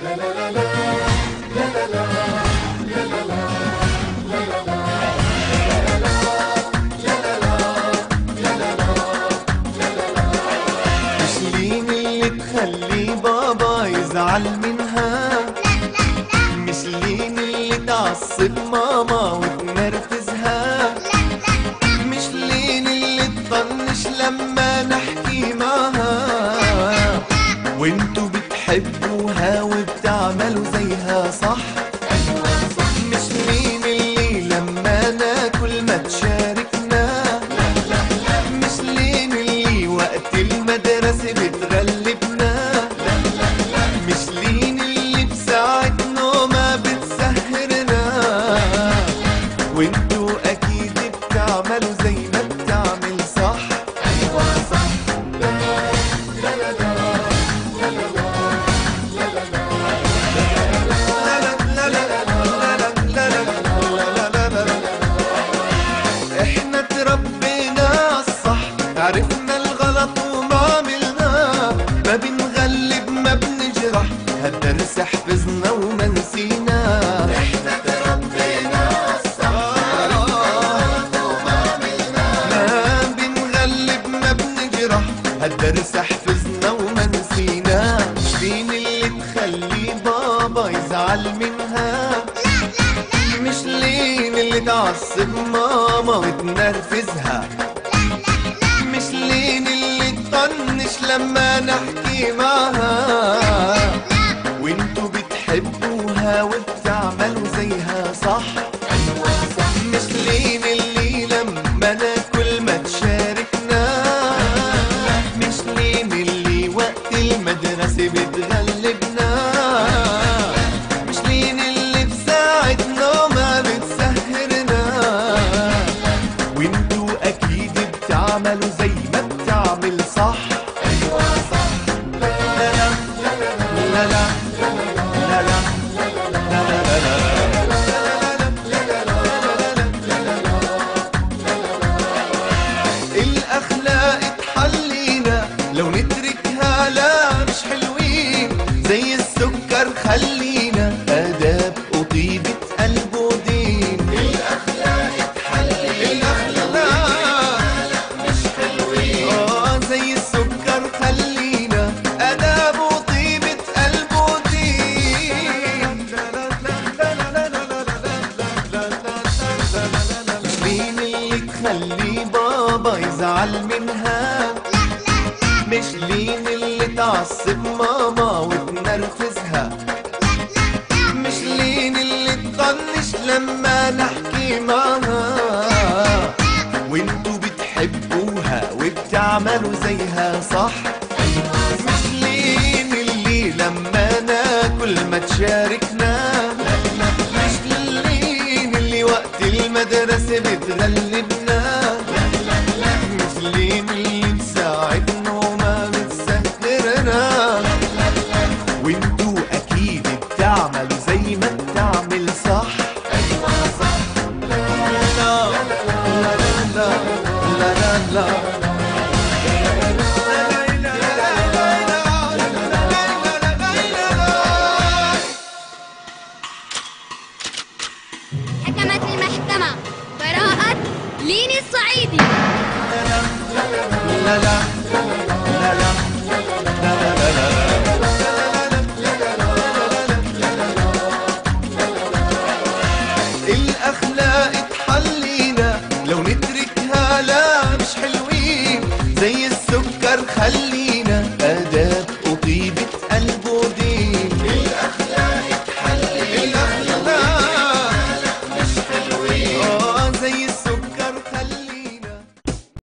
مش لين اللي تخلي بابا يزعل منها، مش لين اللي تعصب ماما وتنرفزها، مش لين اللي تطنش لما نحكي معها، وانتو بتحبوها وبتعملوا زيها صح. مش لين اللي لما ناكل ما تشاركنا، مش لين اللي وقت المدرسة بتغلبنا، مش لين اللي بساعة نومة بتسهرنا، وانتو اكيد بتعملوا زي ما بتعمل صح. ايوه صح. احنا تربينا عالصح، عرفنا الغلط وما عملناه، ما بنغلب ما بنجرح، هالدرس حفظنا وما نسيناه. احنا تربينا عالصح، عرفنا الغلط وما عملناه، ما بنغلب ما بنجرح، هالدرس حفظنا وما نسيناه. مش لين اللي تخلي بابا يزعل منها، مش لين اللي تعصب ماما وتنرفزها، مش لين اللي تطنش لما نحكي معها، وانتو بتحبوها وبتعملوا زيها صح. مش لين اللي لما ناكل ما تشاركنا، مش لين اللي وقت المدرسة بتغلبنا، مش لين اللي بساعة نومة بتسهرنا، وانتو اكيد بتعملوا زي ما بتعمل صح. ايوه صح. لا لا لا لا لا لا الاخلاق تحلينا، لو نتركها لا مش حلوين، زي السكر خلينا اداب وطيبة قلب ودين. الاخلاق تحلينا، الاخلاق مش حلوين، زي السكر خلينا اداب وطيبة قلب ودين. مش لين اللي تخلي بابا يزعل منها، مش لين اللي تعصب ماما وتنرفزها، مش لين اللي تطنش لما نحكي معها، وانتو بتحبوها وبتعملوا زيها صح. مش لين اللي لما ناكل ما تشاركنا، مش لين اللي وقت المدرسة بتغلبنا، مش لين اللي بساعدنا وما بتسهرنا، وانتو اكيد بتعملوا زي ما بتعمل صح. ايوه صح. لا لا لا لا لا لا حكمت المحكمة براءة لين الصعيدي. لا لا لا لا الاخلاق تحلينا، لو نتركها لا مش حلوين، زي السكر خلينا اداب وطيبة قلب